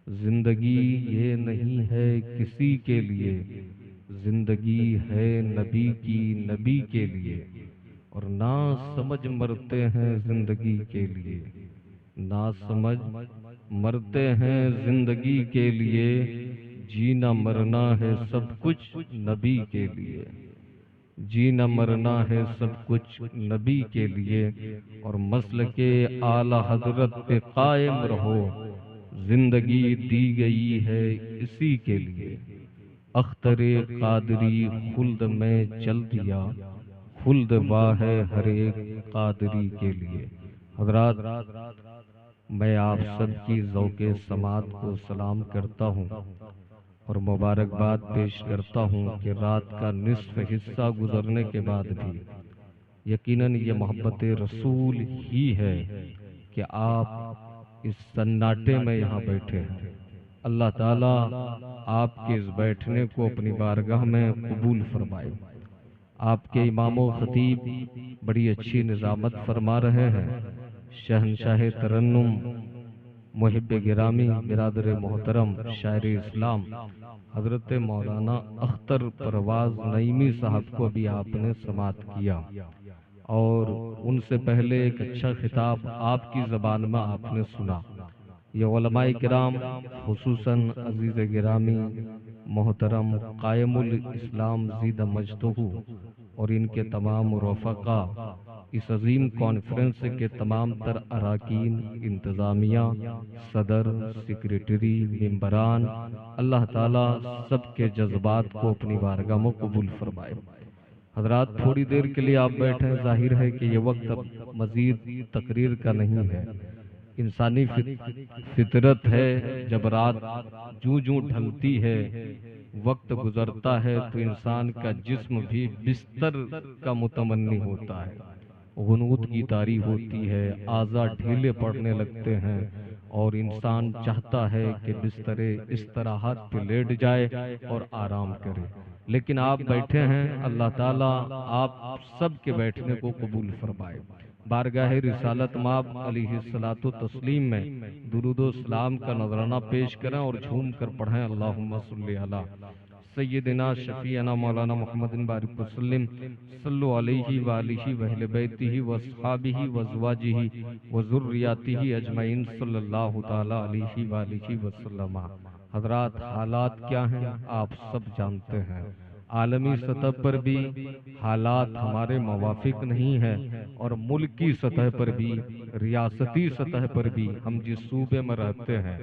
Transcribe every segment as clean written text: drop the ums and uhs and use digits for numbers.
زندگی یہ نہیں ہے کسی کے لیے، زندگی ہے نبی کی نبی کے لیے، اور نا سمجھ مرتے ہیں زندگی کے لیے، نا سمجھ مرتے ہیں زندگی کے لیے، جینا مرنا ہے سب کچھ نبی کے لیے، جینا مرنا ہے سب کچھ نبی کے لیے، اور مسلک اعلی حضرت پہ قائم رہو، زندگی دی گئی ہے اسی کے لیے، اختر قادری خلد میں چل دیا، خلد واہ ہے ہر ایک قادری کے لیے۔ حضرات، میں آپ سب کی ذوق سماعت کو سلام کرتا ہوں اور مبارکباد پیش کرتا ہوں کہ رات کا نصف حصہ گزرنے کے بعد بھی یقیناً یہ محبت رسول ہی ہے کہ آپ اس سناٹے میں یہاں بیٹھے ہیں۔ اللہ تعالیٰ آپ کے اس بیٹھنے کو اپنی بارگاہ میں قبول فرمائے۔ آپ کے امام و خطیب بڑی اچھی نظامت فرما رہے ہیں۔ شہنشاہ ترنم، محب گرامی، برادر محترم، شاعر اسلام حضرت مولانا اختر پرواز نعیمی صاحب کو بھی آپ نے سماعت کیا، اور ان سے پہلے ایک اچھا خطاب آپ کی زبان میں آپ نے سنا۔ یہ علماء کرام، خصوصاً عزیز گرامی محترم قائم الاسلام زیدہ مجدہ اور ان کے تمام رفقا، اس عظیم کانفرنس کے تمام تر اراکین، انتظامیہ، صدر، سیکریٹری، ممبران، اللہ تعالیٰ سب کے جذبات کو اپنی بارگاہ میں قبول فرمائے۔ حضرات، تھوڑی دیر کے لیے آپ بیٹھیں، ظاہر ہے کہ یہ وقت اب مزید تقریر کا نہیں ہے۔ انسانی فطرت ہے، جب رات جوں جوں ڈھلتی ہے، وقت گزرتا ہے تو انسان کا جسم بھی بستر کا متمنی ہوتا ہے، غنود کی طاری ہوتی ہے، اعضاء ڈھیلے پڑنے لگتے ہیں، اور انسان چاہتا ہے کہ بستر استراحت پہ لیٹ جائے اور آرام کرے، لیکن آپ بیٹھے ہیں۔ اللہ تعالیٰ آپ سب کے بیٹھنے کو قبول فرمائے۔ بارگاہ رسالت مآب علیہ الصلوۃ والتسلیم میں درود و سلام کا نذرانہ پیش کریں اور جھوم کر پڑھیں، اللہم صلی علی سیدنا شفیعنا مولانا محمد بارک وسلم، صلو علیہ وآلہ وأہل بیتہ واصحابہ وازواجہ وذریاتہ اجمعین، صلی اللہ تعالی علیہ وآلہ وسلم۔ حضرات، حالات کیا ہیں آپ سب جانتے ہیں۔ عالمی سطح پر بھی حالات ہمارے موافق نہیں ہیں، اور ملکی سطح پر بھی، ریاستی سطح پر بھی، ہم جس صوبے میں رہتے ہیں،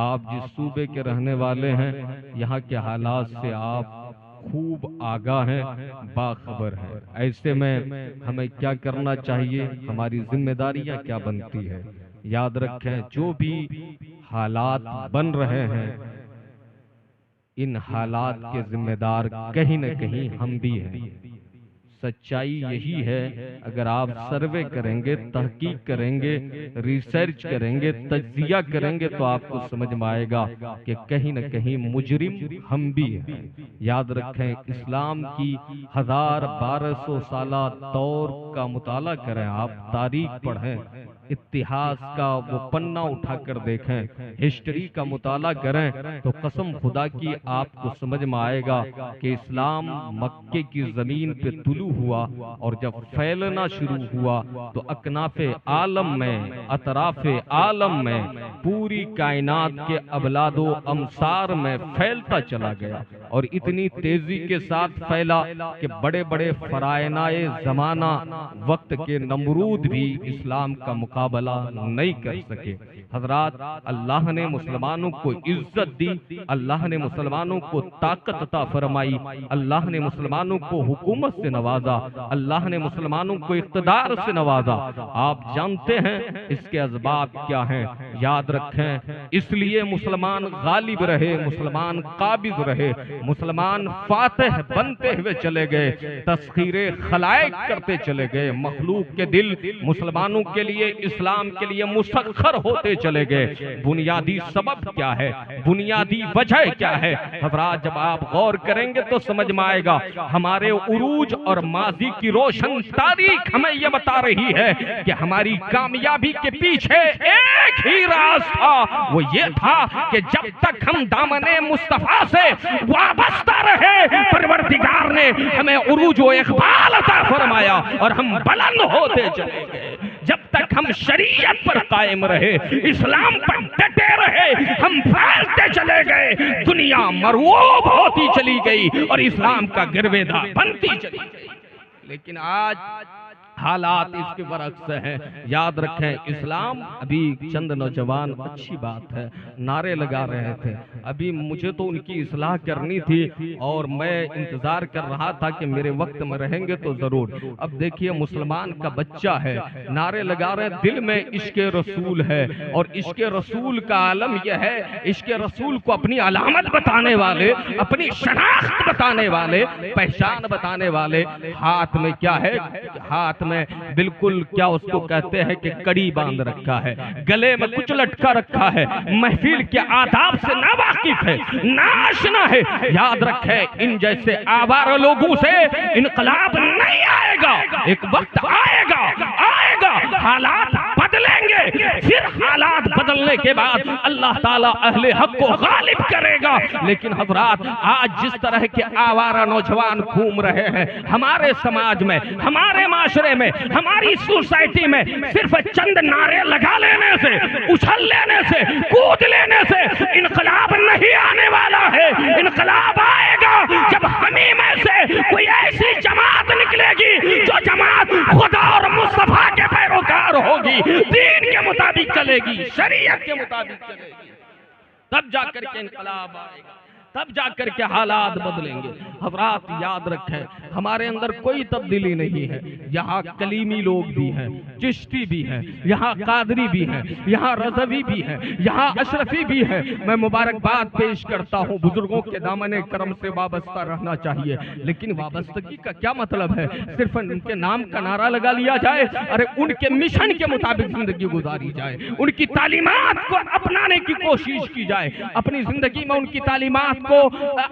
آپ جس صوبے کے رہنے والے ہیں، یہاں کے حالات سے آپ خوب آگاہ ہیں، باخبر ہیں۔ ایسے میں ہمیں کیا کرنا چاہیے، ہماری ذمہ داریاں کیا بنتی ہے؟ یاد رکھیں، جو بھی حالات بن رہے ہیں، ان حالات کے ذمہ دار کہیں نہ کہیں ہم بھی ہیں۔ سچائی یہی ہے، اگر آپ سروے کریں گے، تحقیق کریں گے، ریسرچ کریں گے، تجزیہ کریں گے، تو آپ کو سمجھ میں آئے گا کہ کہیں نہ کہیں مجرم ہم بھی ہیں۔ یاد رکھیں، اسلام کی 1200 سالہ دور کا مطالعہ کریں، آپ تاریخ پڑھیں، اتہاس کا وہ پنہ اٹھا کر دیکھیں، ہسٹری کا مطالعہ کریں، تو قسم خدا کی آپ کو سمجھ میں آئے گا کہ اسلام مکے کی زمین پہ طلوع ہوا، اور جب پھیلنا شروع ہوا تو اکناف عالم میں، اطراف عالم میں، پوری کائنات کے ابلاد و امصار میں پھیلتا چلا گیا، اور اتنی تیزی کے ساتھ پھیلا کہ بڑے بڑے فرائنائے زمانہ وقت کے نمرود بھی اسلام کا مقابلہ نہیں کر سکے۔ حضرات، اللہ نے مسلمانوں کو عزت دی، اللہ نے مسلمانوں کو طاقت عطا فرمائی، اللہ نے مسلمانوں کو حکومت سے نوازا، اللہ نے مسلمانوں کو اقتدار سے نوازا۔ آپ جانتے ہیں اس کے اسباب کیا ہیں؟ یاد رکھیں، اس لیے مسلمان غالب رہے، مسلمان قابض رہے، مسلمان فاتح بنتے ہوئے چلے گئے، تسخیر خلائق کرتے چلے گئے، مخلوق کے دل مسلمانوں کے لیے، اسلام کے لیے مسخر ہوتے چلے گئے۔ بنیادی سبب کیا ہے، بنیادی وجہ کیا ہے؟ حضرات جب آپ غور کریں گے تو سمجھ میں آئے گا۔ ہمارے عروج اور ماضی کی روشن تاریخ ہمیں یہ بتا رہی ہے کہ ہماری کامیابی کے پیچھے ایک ہی راز تھا، وہ یہ تھا کہ جب تک ہم دامن مصطفیٰ سے وابستہ رہے، پروردگار نے ہمیں عروج و اقبال عطا فرمایا اور ہم بلند ہوتے چلے گئے۔ جب تک ہم شریعت پر قائم رہے، اسلام پر ڈٹے رہے، ہم پھیلتے چلے گئے، دنیا مرعوب ہوتی چلی گئی اور اسلام کا گرویدہ بنتی چلی گئی۔ لیکن آج حالات اس کے برعکس ہیں۔ یاد رکھیں، اسلام ابھی چند نوجوان اچھی بات ہے نعرے لگا رہے تھے، ابھی مجھے تو ان کی اصلاح کرنی تھی اور میں انتظار کر رہا تھا کہ میرے وقت میں رہیں گے تو ضرور۔ اب دیکھیے، مسلمان کا بچہ ہے، نعرے لگا رہے، دل میں عشق رسول ہے، اور عشق رسول کا عالم یہ ہے، عشق رسول کو اپنی علامت بتانے والے، اپنی شناخت بتانے والے، پہچان بتانے والے، ہاتھ میں کیا ہے؟ ہاتھ میں بالکل کیا اس کو کہتے ہیں کہ کڑی باندھ رکھا ہے، گلے میں کچھ لٹکا رکھا ہے، محفل کے آداب سے ناواقف ہے، ناشنا ہے۔ یاد رکھیں، ان جیسے آوارہ لوگوں سے انقلاب نہیں آئے گا، ایک وقت آئے گا، حالات بدلیں گے، پھر حالات بدلنے کے بعد اللہ تعالیٰ اہل حق کو غالب کرے گا۔ لیکن حضرات، آج جس طرح کے آوارہ نوجوان گھوم رہے ہیں ہمارے سماج میں، ہمارے معاشرے میں، ہماری سوسائٹی میں، صرف چند نعرے لگا لینے سے، اچھل لینے سے، کود لینے سے انقلاب نہیں آنے والا ہے۔ انقلاب آئے گا جب ہمیں میں سے کوئی ایسی جماعت نکلے گی جو جماعت خدا اور مصطفیٰ کے پیروکار ہوگی، دین کے مطابق چلے گی، شریعت کے مطابق چلے گی، تب جا کر کے انقلاب آئے گا، تب جا کر کے حالات بدلیں گے۔ حضرات یاد رکھیں، ہمارے اندر کوئی تبدیلی نہیں ہے، یہاں کلیمی لوگ بھی ہیں، چشتی بھی ہیں، یہاں قادری بھی ہیں، یہاں رضوی بھی ہیں، یہاں اشرفی بھی ہیں۔ میں مبارکباد پیش کرتا ہوں، بزرگوں کے دامن کرم سے وابستہ رہنا چاہیے، لیکن وابستگی کا کیا مطلب ہے؟ صرف ان کے نام کا نعرہ لگا لیا جائے؟ ارے ان کے مشن کے مطابق زندگی گزاری جائے، ان کی تعلیمات کو اپنانے کی کوشش کی جائے، اپنی زندگی میں ان کی تعلیمات کو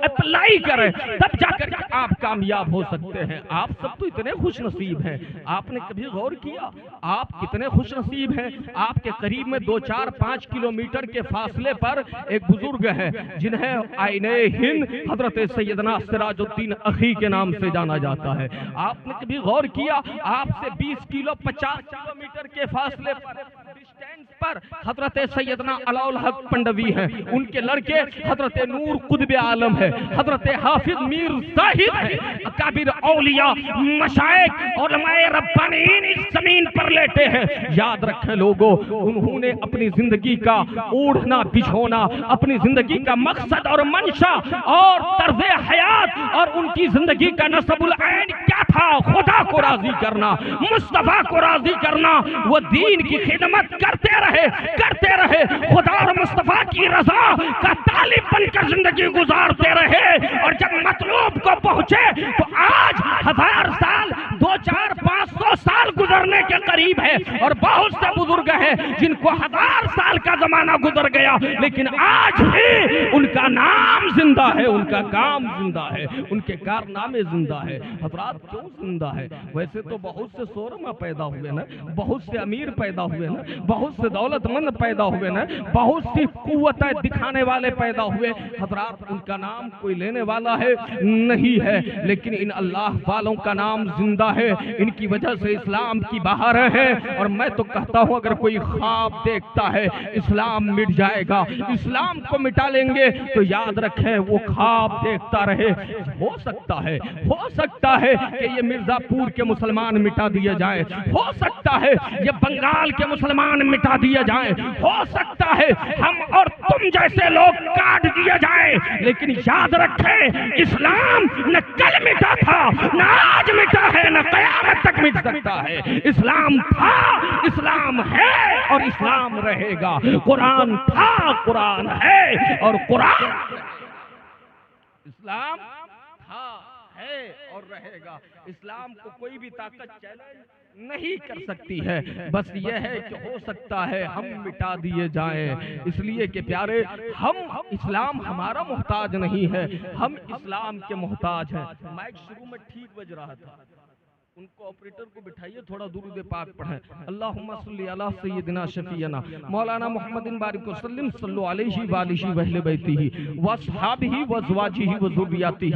اپلائی کریں، تب جا کر آپ کامیاب ہو سکتے ہیں۔ آپ سب تو اتنے خوش نصیب ہیں، آپ نے کبھی غور کیا آپ کتنے خوش نصیب ہیں؟ آپ کے قریب میں 2-4-5 کلومیٹر کے فاصلے پر ایک بزرگ ہے جنہیں آئین ہند حضرت سیدنا سراج الدین اخی کے نام سے جانا جاتا ہے۔ آپ نے کبھی غور کیا آپ سے 20-50 کلومیٹر کے فاصلے پر حضرت سیدنا علاء الحق پنڈوی ہیں، ان کے لڑکے حضرت نور قطب عالم ہے، حضرت حافظ میر زاہد ہے، اکابر اولیاء مشائخ علماء ربانیین اس زمین پر لیٹے ہیں۔ یاد رکھیں لوگوں، انہوں نے اپنی زندگی کا اوڑھنا بچھونا، اپنی زندگی کا مقصد اور منشا اور طرز حیات اور ان کی زندگی کا نصب العین کیا تھا؟ خدا کو راضی کرنا، مصطفیٰ کو راضی کرنا۔ وہ دین کی خدمت کرتے رہے، خدا اور مصطفیٰ کی رضا کا طالب بن کر زندگی گزارتے رہے، اور جب مطلوب کو پہنچے تو آج 1000 سال 2-4-500 سال گزرنے کے قریب ہے، اور بہت سے بزرگ ہیں جن کو 1000 سال کا زمانہ گزر گیا، لیکن آج بھی ان کا نام زندہ ہے، ان کا کام زندہ ہے، ان کے کارنامے زندہ ہے۔ حضرات کیوں زندہ ہے؟ ویسے تو بہت سے سورما پیدا ہوئے نا، بہت سے امیر پیدا ہوئے نا، بہت سے دولت مند پیدا ہوئے نا، بہت سی قوتیں دکھانے والے پیدا ہوئے، حضرات ان کا نام کوئی لینے والا ہے نہیں ہے، لیکن ان اللہ والوں کا نام زندہ ہے، ان کی وجہ سے اسلام کی بہاریں ہیں۔ اور میں تو کہتا ہوں اگر کوئی خواب دیکھتا ہے اسلام مٹ جائے گا، اسلام کو مٹا لیں گے، تو یاد رکھیں وہ خواب دیکھتا رہے۔ ہو سکتا ہے کہ یہ مرزا پور کے مسلمان مٹا دیے جائیں، ہو سکتا ہے یہ بنگال کے مسلمان مٹا دیے جائیں، ہو سکتا ہے ہم اور تم جیسے لوگ کاٹ دیے جائیں، لیکن یاد رکھیں اسلام نہ کل مٹا تھا، نہ آج مٹا ہے، نہ قیامت تک مٹ سکتا ہے۔ اسلام تھا، اسلام ہے اور اسلام رہے گا۔ قرآن تھا، قرآن ہے اور قرآن اسلام تھا، ہے اور رہے گا۔ اسلام کو کوئی بھی طاقت چیلنج نہیں کر سکتی ہے، بس یہ ہے کہ ہو سکتا ہے ہم مٹا دیے جائیں، اس لیے کہ پیارے ہم اسلام ہمارا محتاج نہیں ہے، ہم اسلام کے محتاج ہیں۔ مائک شروع میں ٹھیک بج رہا تھا، ان کو آپریٹر کو بٹھائیے، تھوڑا درود پاک پڑھیں۔ اللہم صلی علی سیدنا شفیعنا مولانا محمد بارک وسلم صلو علیہ وآلہ وآلہ بیتہ واصحابہ وازواجہ وذریاتہ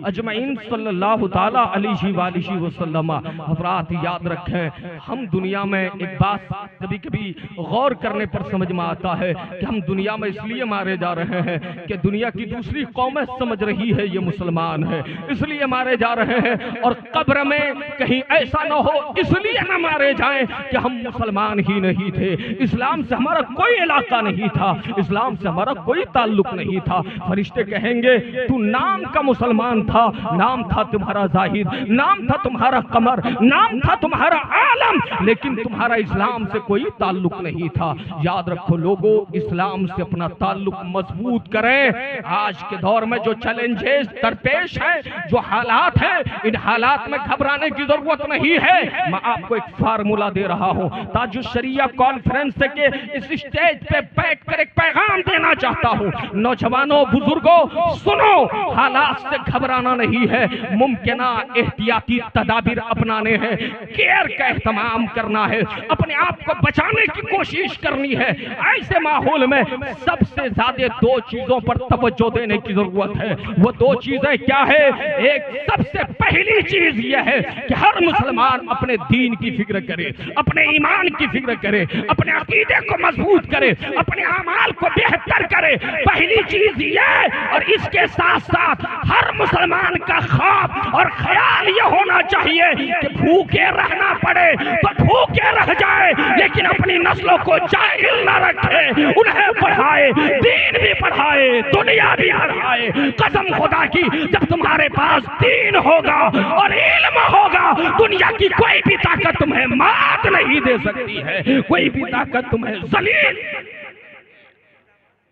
اجمعین صلی اللہ تعالی علیہ وآلہ وسلم۔ حضرات یاد رکھیں، ہم دنیا میں ایک بات کبھی کبھی غور کرنے پر سمجھ میں آتا ہے کہ ہم دنیا میں اس لیے مارے جا رہے ہیں کہ دنیا کی دوسری قومیں سمجھ رہی ہے یہ مسلمان ہے، اس لیے مارے جا رہے ہیں، اور قبر میں کہیں ایسا نہ ہو اس لیے نہ مارے جائیں کہ ہم مسلمان ہی نہیں تھے، اسلام سے ہمارا کوئی علاقہ نہیں تھا، اسلام سے ہمارا کوئی تعلق نہیں تھا۔ فرشتے کہیں گے تو نام کا مسلمان تھا، نام تھا تمہارا زاہد، نام تھا تمہارا قمر، نام تھا تمہارا عالم، لیکن تمہارا اسلام سے کوئی تعلق نہیں تھا۔ یاد رکھو لوگو، اسلام سے اپنا تعلق مضبوط کریں۔ آج کے دور میں جو چیلنجز درپیش ہیں، جو حالات ہیں، ان حالات میں گھبرانے کی ضرورت نہیں ہے۔ میں آپ کو ایک فارمولا دے رہا ہوں، تاج الشریعہ کانفرنس کے اس اسٹیج پہ بیٹھ کر ایک پیغام دینا چاہتا ہوں۔ نوجوانوں، بزرگوں، سنو، حالات سے گھبرانا نہیں ہے، ممکنہ احتیاطی تدابیر اپنانے ہیں، کیئر کا اہتمام کرنا ہے، اپنے آپ کو بچانے کی کوشش کرنی ہے۔ ایسے ماحول میں سب سے زیادہ دو چیزوں پر توجہ دینے کی ضرورت ہے۔ وہ دو چیزیں کیا ہے؟ ایک سب سے پہلی چیز یہ ہے کہ ہر مسلمان اپنے دین کی فکر کرے، اپنے ایمان کی فکر کرے، اپنے عقیدے کو مضبوط کرے، اپنے اعمال کو بہتر کرے، پہلی چیز یہ۔ اور اس کے ساتھ ساتھ ہر مسلمان کا خواب اور خیال یہ ہونا چاہیے کہ بھوکے رہنا پڑے تو بھوکے رہ جائے، لیکن اپنی نسلوں کو جاہل نہ رکھے، انہیں پڑھائے، دین بھی پڑھائے، دنیا بھی پڑھائے۔ قسم خدا کی، جب تمہارے پاس دین ہوگا اور علم ہوگا، دنیا کی کوئی بھی طاقت تمہیں مات نہیں دے سکتی ہے، کوئی بھی طاقت تمہیں ذلیل۔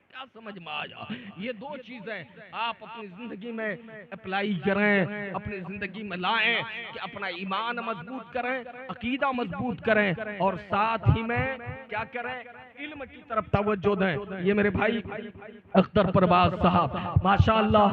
کیا سمجھ میں آیا؟ یہ دو چیزیں آپ اپنی زندگی میں اپلائی کریں، اپنی زندگی میں لائیں کہ اپنا ایمان مضبوط کریں، عقیدہ مضبوط کریں، اور ساتھ ہی میں کیا کریں؟ علم کی طرف توجہ دیں۔ یہ میرے بھائی اختر پرواز صاحب ماشاءاللہ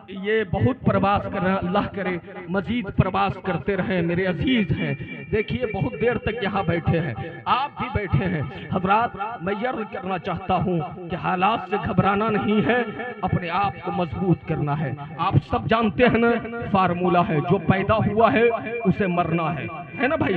یہ بہت پرواز کر رہے ہیں، اللہ کرے مزید پرواز کرتے رہیں، میرے عزیز ہیں۔ دیکھیے بہت دیر تک یہاں بیٹھے ہیں، آپ بھی بیٹھے ہیں۔ حضرات میں یہ عرض کرنا چاہتا ہوں کہ حالات سے گھبرانا نہیں ہے، اپنے آپ کو مضبوط کرنا ہے۔ آپ سب جانتے ہیں نا، فارمولا ہے، جو پیدا ہوا ہے اسے مرنا ہے نا بھائی؟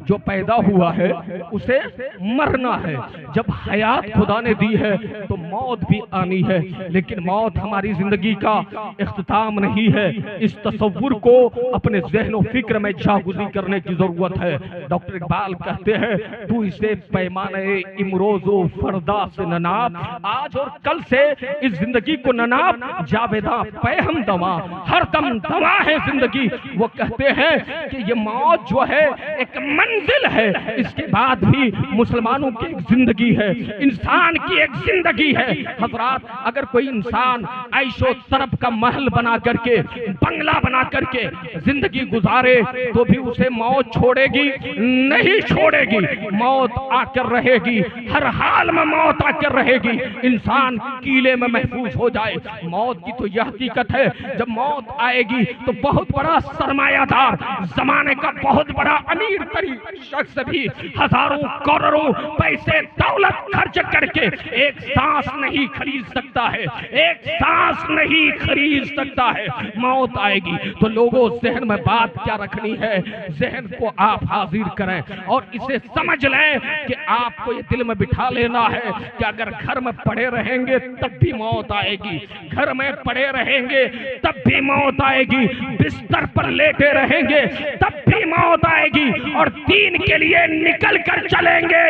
جو پیدا ہوا ہے اسے مرنا ہے۔ جب حیات خدا نے دی ہے تو موت بھی آنی ہے، لیکن موت ہماری زندگی کا اختتام نہیں ہے۔ اس تصور کو اپنے ذہن و فکر میں جاگزی کرنے کی ضرورت ہے۔ ڈاکٹر اقبال کہتے ہیں تو اسے پیمانے امروز و فردا سے نناب، آج اور کل سے اس زندگی کو نناب، جاویداں پہ ہم دواں، ہر دم دواں ہے زندگی۔ وہ کہتے ہیں کہ یہ موت جو ہے ایک منزل ہے، اس کے بعد بھی مسلمانوں کی ایک زندگی ہے، انسان کی ایک زندگی ہے۔ حضرات اگر کوئی انسان عیش و طرب کا محل بنا کر کے، بنگلہ بنا کر کے زندگی گزارے تو بھی اسے موت چھوڑے گی نہیں چھوڑے گی، موت آ کر رہے گی، ہر حال میں موت آ کر رہے گی۔ انسان کیلے میں محفوظ ہو جائے، موت کی تو یہ حقیقت ہے جب موت آئے گی تو بہت بڑا سرمایہ دار، زمانے کا بہت بڑا امیر ترین شخص بھی ہزاروں کروڑوں پیسے دولت خرچ کر کے ایک سانس نہیں خرید سکتا ہے، ایک سانس نہیں خرید سکتا ہے۔ موت آئے گی تو لوگوں ذہن میں بات کیا رکھنی ہے، ذہن کو آپ حاضر کریں اور اسے سمجھ لیں کہ آپ کو یہ دل میں بٹھا لینا ہے کہ اگر گھر میں پڑے رہیں گے تب بھی موت آئے گی، گھر میں پڑے رہیں گے تب بھی موت آئے گی، بستر پر لیٹے رہیں گے تب بھی موت آئے گی، اور دین کے لیے نکل کر چلیں گے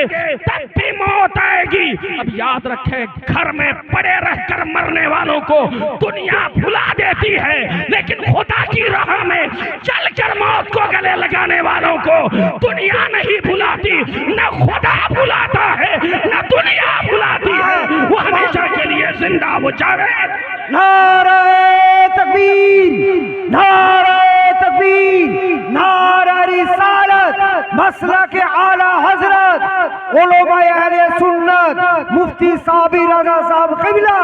تب بھی موت آئے گی۔ اب یاد رکھیں، گھر میں پڑے رہ کر مرنے والوں کو دنیا بھلا دیتی ہے، لیکن خدا کی راہ میں چل کر موت کو گلے لگانے والوں کو دنیا نہیں بھلاتی، نہ خدا بھلاتا ہے نہ دنیا بھلاتی ہے، وہ ہمیشہ کے لیے زندہ وہ جاوید۔ نعرہ تکبیر، نعرہ تکبیر، نعرہ رسالت، مسلک اعلی حضرت علماء اہل سنت، مفتی صاحب رضا صاحب قبلہ،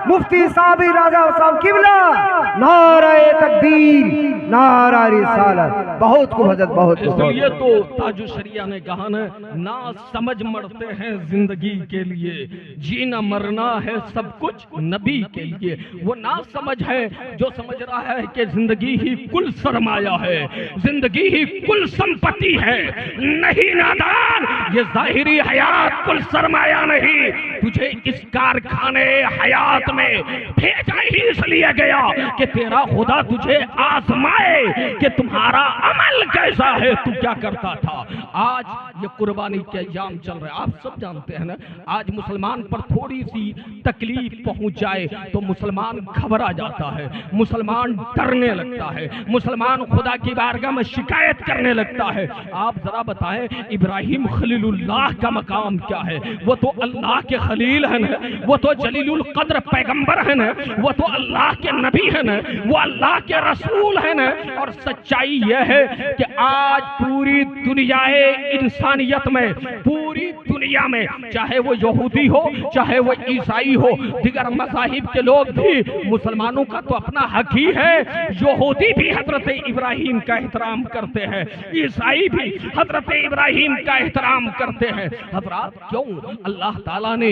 مفتی صاحب رضا صاحب قبلہ، نعرہ تکبیر، نعرہ رسالت۔ بہت کو حضرت، بہت کو۔ اس لیے تو تاج الشریعہ نے کہا نا سمجھ مرتے ہیں زندگی کے لیے، جینا مرنا ہے سب کچھ نبی کے لیے۔ وہ نا سمجھ ہے جو سمجھ رہا ہے کہ زندگی ہی کل سرمایہ ہے، زندگی ہی کل سمپتی ہے۔ نہیں نادان، یہ ظاہری حیات کل سرمایہ نہیں، تجھے اس کارخانے حیات میں بھیجا ہی اس لیے گیا کہ تیرا خدا تجھے آزمائے کہ تمہارا عمل کیسا ہے، تو کیا کرتا تھا۔ آج یہ قربانی کے ایام چل رہے ہیں، آپ سب جانتے ہیں نا، آج مسلمان پر تھوڑی سی تکلیف پہنچ جائے تو مسلمان گھبرا جاتا ہے، مسلمان ڈرنے لگتا ہے، مسلمان خدا کی بارگاہ میں شکایت کرنے لگتا ہے۔ آپ ذرا بتائیں ابراہیم خلیل اللہ کا مقام کیا ہے؟ وہ تو اللہ کے خلیل ہیں، وہ تو جلیل القدر پیغمبر ہیں، وہ تو اللہ کے نبی ہیں، وہ اللہ کے رسول ہیں۔ اور سچائی یہ ہے کہ آج پوری دنیا انسانیت میں، پوری دنیا میں، چاہے وہ یہودی ہو چاہے وہ عیسائی ہو، دیگر مذاہب کے لوگ بھی، مسلمانوں کا تو اپنا حق ہی ہے۔ یہودی بھی حضرت ابراہیم کا احترام کرتے ہیں، عیسائی بھی حضرت ابراہیم کا احترام کرتے ہیں۔ حضرات کیوں اللہ تعالیٰ نے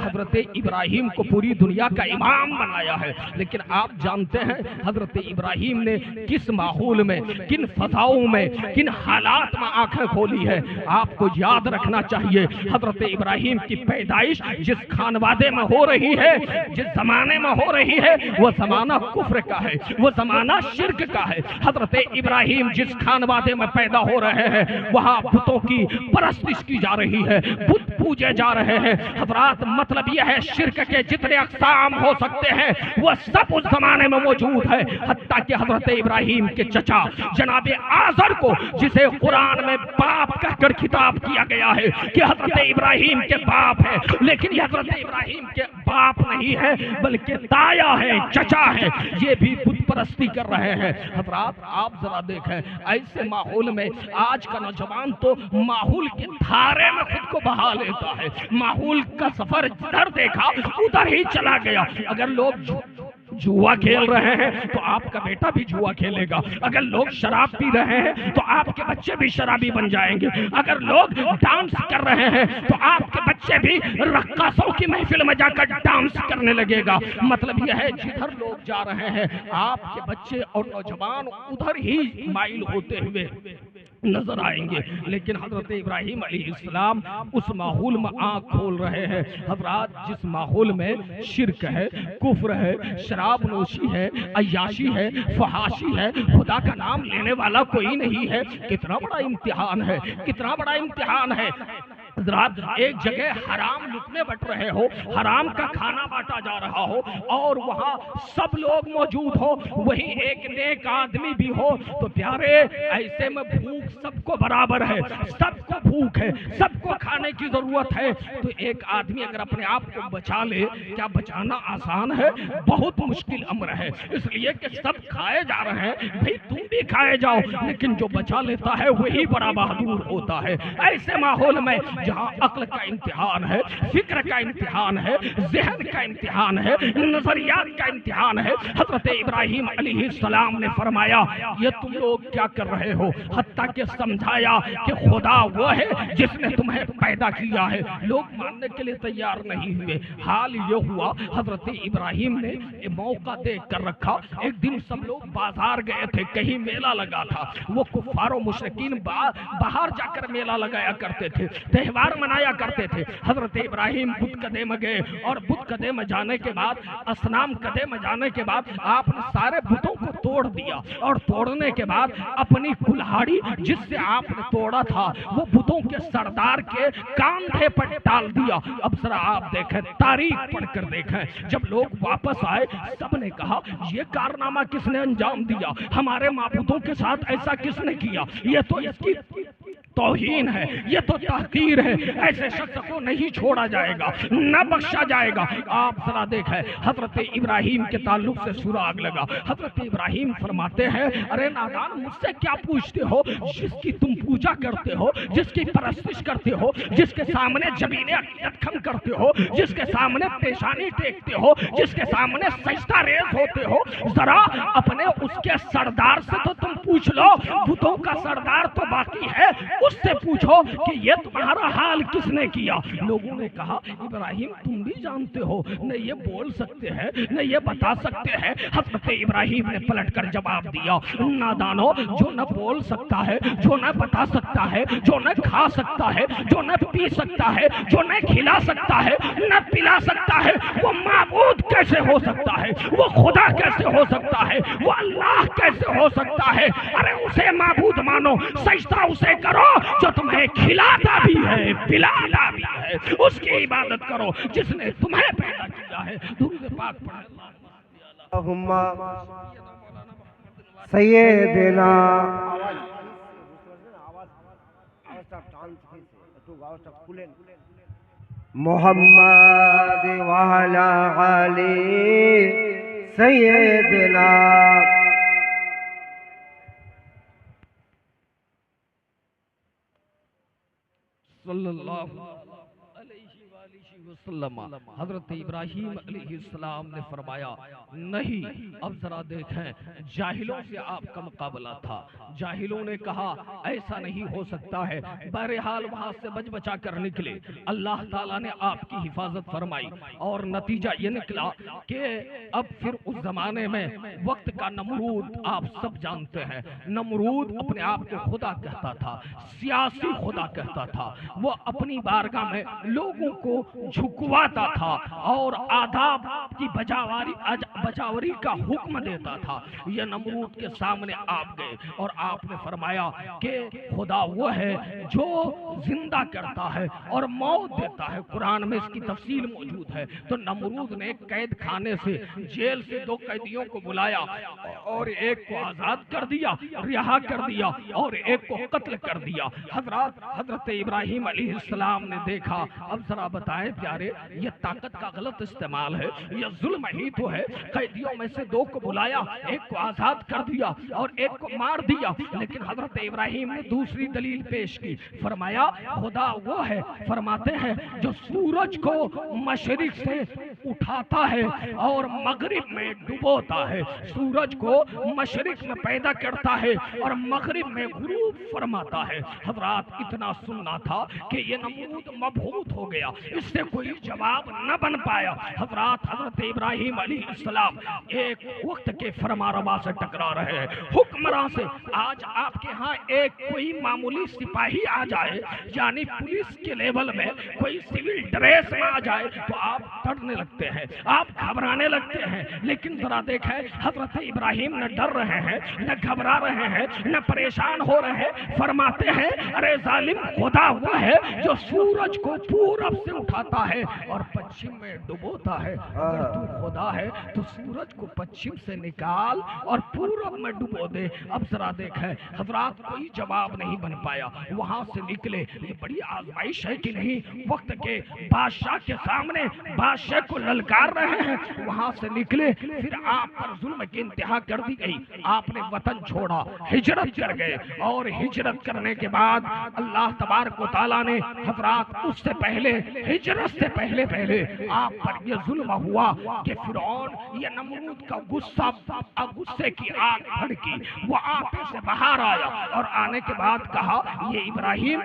حضرت ابراہیم کو پوری دنیا کا امام بنایا ہے؟ لیکن آپ جانتے ہیں حضرت ابراہیم نے کس ماحول میں، کن فضاؤں میں، کن حالات میں آنکھیں کھولی ہے۔ آپ کو یاد رکھنا چاہیے حضرت ابراہیم کی پیدائش جس خانوادے میں ہو رہی ہے، جس زمانے میں ہو رہی ہے، وہ زمانہ کفر کا ہے، وہ زمانہ شرک کا ہے۔ حضرت ابراہیم جس خانوادے میں پیدا ہو رہے ہیں وہاں بتوں کی پرستش کی جا رہی ہے، بت پوجے جا رہے ہیں۔ حضرات مطلب یہ ہے شرک کے جتنے اقسام ہو سکتے ہیں وہ سب اس زمانے میں موجود ہے۔ حتیٰ کہ حضرت ابراہیم کے چچا جناب آزر کو، جسے قرآن میں باپ کہہ کر خطاب کیا گیا ہے کہ حضرت ابراہیم کے باپ ہے، لیکن یہ حضرت ابراہیم کے باپ نہیں ہے بلکہ تایا ہے، چچا ہے، یہ بھی بت پرستی کر رہے ہیں۔ حضرات آپ ذرا دیکھیں ایسے ماحول میں آج کا نوجوان تو ماحول کے دھارے میں خود کو بہا لیتا ہے، ماحول کا سفر جدھر دیکھا ادھر ہی چلا گیا۔ اگر لوگ جوا کھیل رہے ہیں تو آپ کا بیٹا بھی جوا کھیلے گا، اگر لوگ شراب پی رہے ہیں تو آپ کے بچے بھی شرابی بن جائیں گے، اگر لوگ ڈانس کر رہے ہیں تو آپ کے بچے بھی رقاصوں کی محفل میں جا کر ڈانس کرنے لگے گا۔ مطلب یہ ہے جدھر لوگ جا رہے ہیں آپ کے بچے اور نوجوان ادھر ہی مائل ہوتے ہوئے نظر آئیں گے۔ لیکن حضرت ابراہیم علیہ السلام اس ماحول میں آنکھ کھول رہے ہیں۔ حضرات جس ماحول میں شرک ہے، کفر ہے، شراب نوشی ہے، عیاشی ہے، فحاشی ہے، خدا کا نام لینے والا کوئی نہیں ہے، کتنا بڑا امتحان ہے، کتنا بڑا امتحان ہے۔ حضرات ایک جگہ حرام لقمے بٹ رہے ہو، حرام کا کھانا بانٹا جا رہا ہو اور وہاں سب لوگ موجود ہو، وہی ایک نیک آدمی بھی ہو تو پیارے ایسے میں بھوک سب کو برابر ہے، سب کو بھوک ہے، سب کو کھانے کی ضرورت ہے۔ تو ایک آدمی اگر اپنے آپ کو بچا لے، کیا بچانا آسان ہے؟ بہت مشکل امر ہے، اس لیے کہ سب کھائے جا رہے ہیں، بھئی تم بھی کھائے جاؤ، لیکن جو بچا لیتا ہے وہی بڑا بہادر ہوتا ہے۔ ایسے ماحول میں جہاں عقل کا امتحان ہے، فکر کا امتحان ہے، ذہن کا امتحان ہے، نظریات کا امتحان ہے، حضرت ابراہیم علیہ السلام نے فرمایا یہ تم لوگ کیا کر رہے ہو؟ حتیٰ کہ سمجھایا کہ خدا وہ ہے جس نے تمہیں پیدا کیا ہے۔ لوگ ماننے کے لیے تیار نہیں ہوئے۔ حال یہ ہوا حضرت ابراہیم نے موقع دیکھ کر رکھا۔ ایک دن سب لوگ بازار گئے تھے، کہیں میلہ لگا تھا، وہ کفار و مشرکین باہر جا کر میلہ لگایا کرتے تھے، تہوار منایا کرتے تھے۔ حضرت ابراہیم بت کدے میں گئے اور بت کدے میں جانے کے بعد، اصنام کدے میں جانے کے بعد آپ نے سارے بتوں کو توڑ دیا اور توڑنے کے بعد اپنی کلہاڑی جس سے آپ نے توڑا تھا وہ بتوں کے سردار کے کاندھے پر ڈال دیا۔ اب ذرا آپ دیکھیں، تاریخ پڑھ کر دیکھیں، جب لوگ واپس آئے سب نے کہا یہ کارنامہ کس نے انجام دیا؟ ہمارے معبودوں کے ساتھ ایسا کس نے کیا؟ یہ تو اس کی توہین ہے، یہ تو تحقیر ہے، ایسے شخص کو نہیں چھوڑا جائے گا، نہ بخشا جائے گا۔ آپ ذرا دیکھیں حضرت ابراہیم کے تعلق سے سراغ لگا۔ حضرت ابراہیم فرماتے ہیں ارے نادان مجھ سے کیا پوچھتے ہو؟ جس کی تم پوجا کرتے ہو، جس کی پرستش کرتے ہو، جس کے سامنے جبین عقیدت خم کرتے ہو، جس کے سامنے پیشانی ٹیکتے ہو، جس کے سامنے سجدہ ریز ہوتے ہو، ذرا اپنے اس کے سردار سے تو تم پوچھ لو، بتوں کا سردار تو باقی ہے، اس سے پوچھو کہ یہ تمہارا حال کس نے کیا؟ لوگوں نے کہا ابراہیم تم بھی جانتے ہو، نہ یہ بول سکتے ہیں نہ یہ بتا سکتے ہیں۔ حضرت ابراہیم نے پلٹ کر جواب دیا نادانو، جو نہ بول سکتا ہے، جو نہ بتا سکتا ہے، جو نہ کھا سکتا ہے، جو نہ پی سکتا ہے، جو نہ کھلا سکتا ہے نہ پلا سکتا ہے، وہ معبود کیسے ہو سکتا ہے؟ وہ خدا کیسے ہو سکتا ہے؟ وہ اللہ کیسے ہو سکتا ہے؟ ارے اسے معبود مانو، سجدہ اسے کرو جو تمہیں کھلاتا بھی ہے پلاتا بھی ہے، اس کی عبادت کرو جس نے تمہیں پیدا کیا ہے۔ درود پاک پڑھیں اللہم سیدنا محمد وعلی آلہ سیدنا صلی اللہ علیہ وآلہ وسلم۔ حضرت ابراہیم علیہ السلام نے فرمایا نہیں، اب ذرا دیکھیں جاہلوں سے آپ کا مقابلہ تھا، جاہلوں نے کہا ایسا نہیں ہو سکتا ہے، بہرحال وہاں سے بچ بچا کر نکلے، اللہ تعالیٰ نے آپ کی حفاظت فرمائی اور نتیجہ یہ نکلا کہ اب پھر اس زمانے میں وقت کا نمرود آپ سب جانتے ہیں، نمرود اپنے آپ کو خدا کہتا تھا، سیاسی خدا کہتا تھا، وہ اپنی بارگاہ میں لوگوں کو جھکواتا تھا اور آداب کی بجاوری کا حکم دیتا تھا۔ یہ نمرود کے سامنے آپ گئے اور آپ نے فرمایا کہ خدا وہ ہے جو زندہ کرتا ہے اور موت دیتا ہے، قرآن میں اس کی تفصیل موجود ہے۔ تو نمرود نے قید خانے سے، جیل سے 2 قیدیوں کو بلایا اور ایک کو آزاد کر دیا، رہا کر دیا، اور ایک کو قتل کر دیا۔ حضرت ابراہیم علیہ السلام نے دیکھا اب ذرا بتائیں پیارے یہ طاقت کا غلط استعمال ہے، یہ ظلم ہی تو ہے، قیدیوں میں سے 2 کو بلایا، ایک کو آزاد کر دیا اور ایک کو مار دیا، لیکن حضرت ابراہیم نے دوسری دلیل پیش کی، فرمایا خدا وہ ہے، فرماتے ہیں جو سورج کو مشرق سے اٹھاتا ہے اور مغرب میں ڈبوتا ہے، سورج کو مشرق میں پیدا کرتا ہے اور مغرب میں غروب فرماتا ہے۔ حضرات اتنا سننا تھا کہ یہ نمرود مبہوت ہو گیا، اس سے کوئی جواب نہ بن پایا۔ حضرت ابراہیم علیہ السلام ایک وقت کے فرما روا سے ٹکرا رہے ہیں، حکمراں سے۔ آج آپ کے ہاں ایک کوئی معمولی سپاہی آ جائے، یعنی پولیس کے لیول میں کوئی سول ڈریس میں آ جائے تو آپ ڈرنے لگتے ہیں، آپ گھبرانے لگتے ہیں، لیکن ذرا دیکھیں حضرت ابراہیم نہ ڈر رہے ہیں، نہ گھبرا رہے ہیں، نہ پریشان ہو رہے ہیں، فرماتے ہیں ارے ظالم خدا وہ ہے جو سورج کو پورب سے اٹھاتا ہے اور پچھم میں ڈبوتا ہے، اگر تو خدا ہے تو سورج کو پچھم سے نکال اور پورب میں ڈبو دے۔ اب ذرا دیکھیں حضرات کوئی جواب نہیں بن پایا، وہاں سے نکلے، یہ بڑی آزمائش ہے کہ نہیں، وقت کے بادشاہ کے سامنے بادشاہ کو للکار رہے ہیں، وہاں سے نکلے، پھر آپ پر ظلم کی انتہا کر دی گئی، آپ نے وطن چھوڑا، ہجرت کر گئے، اور ہجرت کرنے کے بعد اللہ تبارک و تعالیٰ نے حضرات اس سے پہلے ہجرت سے پہلے آپ پر یہ ظلم ہوا کہ فرعون یہ نمرود کا غصے کی آگ بھڑکی، وہ آپ سے باہر آیا اور آنے کے بعد کہا یہ ابراہیم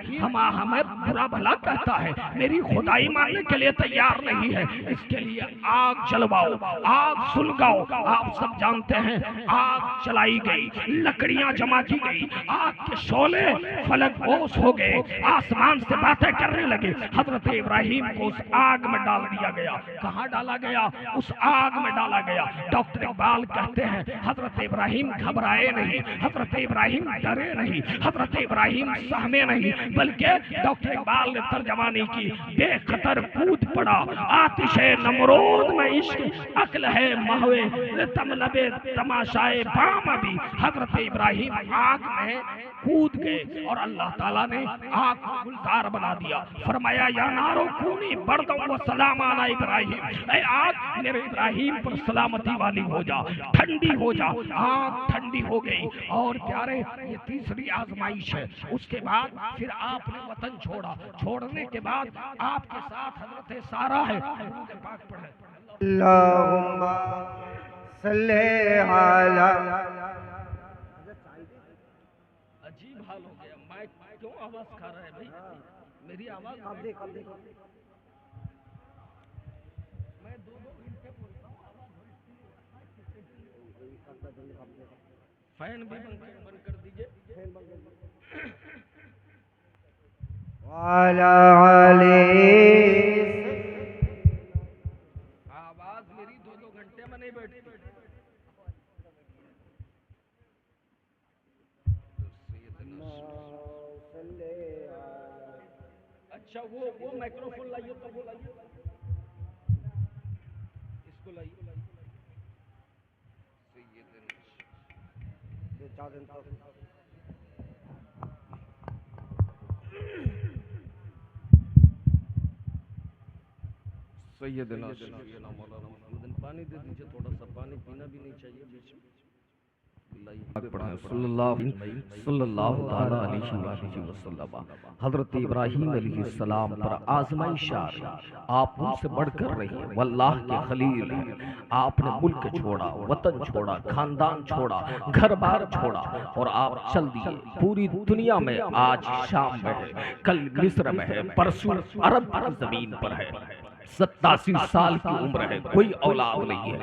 ہمیں برا بھلا کہتا ہے، میری خدائی ماننے کے لیے تیار نہیں ہے، اس کے لیے آگ جلواؤ، آگ سلگاؤ۔ آپ سب جانتے ہیں آگ چلائی گئی، لکڑیاں جمع کی گئی، آگ کے شعلے فلک بوس ہو گئے، آسمان سے باتیں کرنے لگے۔ حضرت ابراہیم کو اس آگ میں ڈال دیا گیا۔ کہاں ڈالا گیا؟ اس آگ میں ڈالا گیا۔ ڈاکٹر اقبال کہتے ہیں حضرت ابراہیم گھبرائے نہیں، حضرت ابراہیم ڈرے نہیں، حضرت ابراہیم سہمے نہیں، بلکہ ڈاکٹر اقبال نے ترجمانی کی بے خطر کود پڑا آتش نمرود میں عشق عقل ہے مہوے تملبے تماشائے بام ابھی. حضرت ابراہیم آگ میں کود گئے اور اللہ تعالیٰ نے آگ کو گلزار بنا دیا. فرمایا یا نارو کونی بردم و سلام علی ابراہیم، اے آگ میرے ابراہیم پر سلامتی والی ہو جا، ٹھنڈی ہو جا. آگ ٹھنڈی ہو گئی. اور پیارے یہ تیسری آزمائش ہے. اس کے بعد پھر آپ نے وطن چھوڑا. چھوڑنے کے بعد آپ کے ساتھ حضرت سارہ ہے. درود پاک پڑھیں. اللہم صلی علی. عجیب حال ہو گیا. مائک کیوں آواز کھا رہا ہے بھائی؟ میری آواز آپ دیکھ میں دو گھنٹے بولتا ہوں. فین بھی بند کر دیجئے. وعلی علی. آواز میری دو گھنٹے میں نہیں بیٹھتی. اچھا وہ مائکروفون لائیے تو وہ لائیے، اس کو لائیے. سیدنا سیدنا مولانا محمد. پانی دے دیجئے تھوڑا سا. پانی پینا بھی نہیں چاہیے بیچ میں. صلی اللہ تعالی علیہ وآلہ وسلم. حضرت ابراہیم علیہ السلام پر آزمائش آ رہی. آپ ان سے بڑھ کر رہی. واللہ کے خلیل ہیں. آپ نے ملک چھوڑا، وطن چھوڑا، خاندان چھوڑا، گھر بار چھوڑا اور آپ چل دیے. پوری دنیا میں آج شام میں ہے، کل مصر میں ہے، پرسوں عرب کی زمین پر ہے. 87 سال کی عمر ہے، کوئی اولاد نہیں ہے.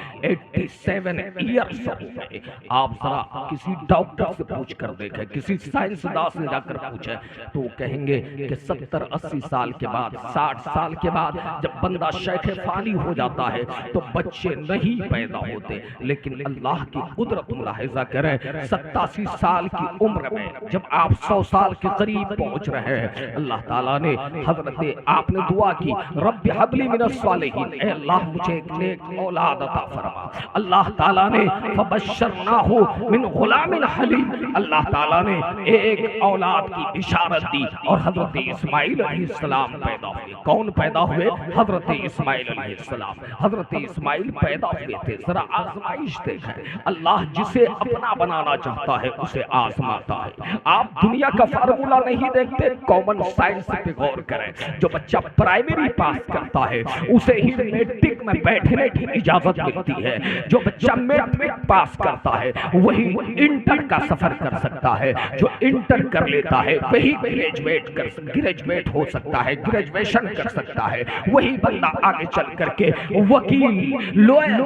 87 ایئرس ہو گئے. آپ ذرا کسی ڈاکٹر سے پوچھ کر دیکھیں، کسی سائنسداں سے جا کر پوچھیں تو وہ کہیں گے کہ 70-80 سال کے بعد، 60 سال کے بعد جب بندہ شیخ فانی ہو جاتا ہے تو بچے نہیں پیدا ہوتے. لیکن اللہ کی قدرت ملاحظہ کریں. 87 سال کی عمر میں جب آپ 100 سال کے قریب پہنچ رہے ہیں، اللہ تعالیٰ نے حضرت آپ نے دعا کی رب حب لی من الصالحین، اے اللہ مجھے ایک نیک اولاد عطا فرما. اللہ تعالیٰ نے فبشرناہ من غلام حلیم، اللہ تعالیٰ نے ایک اولاد کی بشارت دی اور حضرت اسماعیل علیہ السلام پیدا ہوئے. کون پیدا ہوئے؟ حضرت اسماعیل علیہ السلام. حضرت اسماعیل پیدا ہوئے تھے. ذرا آزمائش دیکھیں. اللہ جسے اپنا بنانا چاہتا ہے اسے آزماتا ہے. آپ دنیا کا فارمولہ نہیں دیکھتے، کامن سائنس پہ غور کریں. جو بچہ پرائمری پاس کرتا ہے اسے ہی میٹرک میں بیٹھنے کی اجازت ملتی ہے. جو بچہ میٹرک پاس کرتا ہے وہی انٹر کا سفر کر سکتا ہے. جو انٹر کر لیتا ہے وہی گریجویٹ ہو سکتا ہے، گریجویشن کر سکتا ہے. وہی بندہ آگے چل کر کے وکیل، لوئر،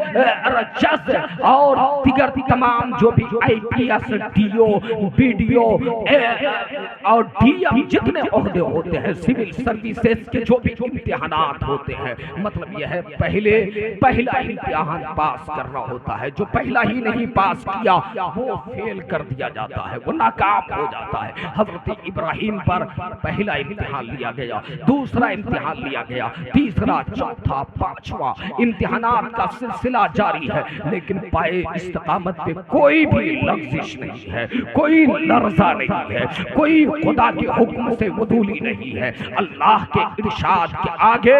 جج اور دیگر تمام جو بھی I P S, D O, B D O اور ڈی ایم جتنے عہدے ہوتے ہیں، سول سروسز کے جو بھی امتحانات ہوتے ہیں، مطلب یہ ہے پہلا امتحان پاس کرنا ہوتا ہے. جو پہلا ہی نہیں پاس کیا وہ فیل کر دیا جاتا ہے، وہ ناکام ہو جاتا ہے. حضرت ابراہیم پر پہلا امتحان لیا گیا، دوسرا امتحان لیا گیا، تیسرا، چوتھا، پانچواں امتحانات کا سلسلہ جاری ہے. لیکن پائے استقامت پہ کوئی بھی لغزش نہیں ہے، کوئی لرزہ نہیں ہے، کوئی خدا کے حکم سے عدولی نہیں ہے. اللہ کے ارشاد کے آگے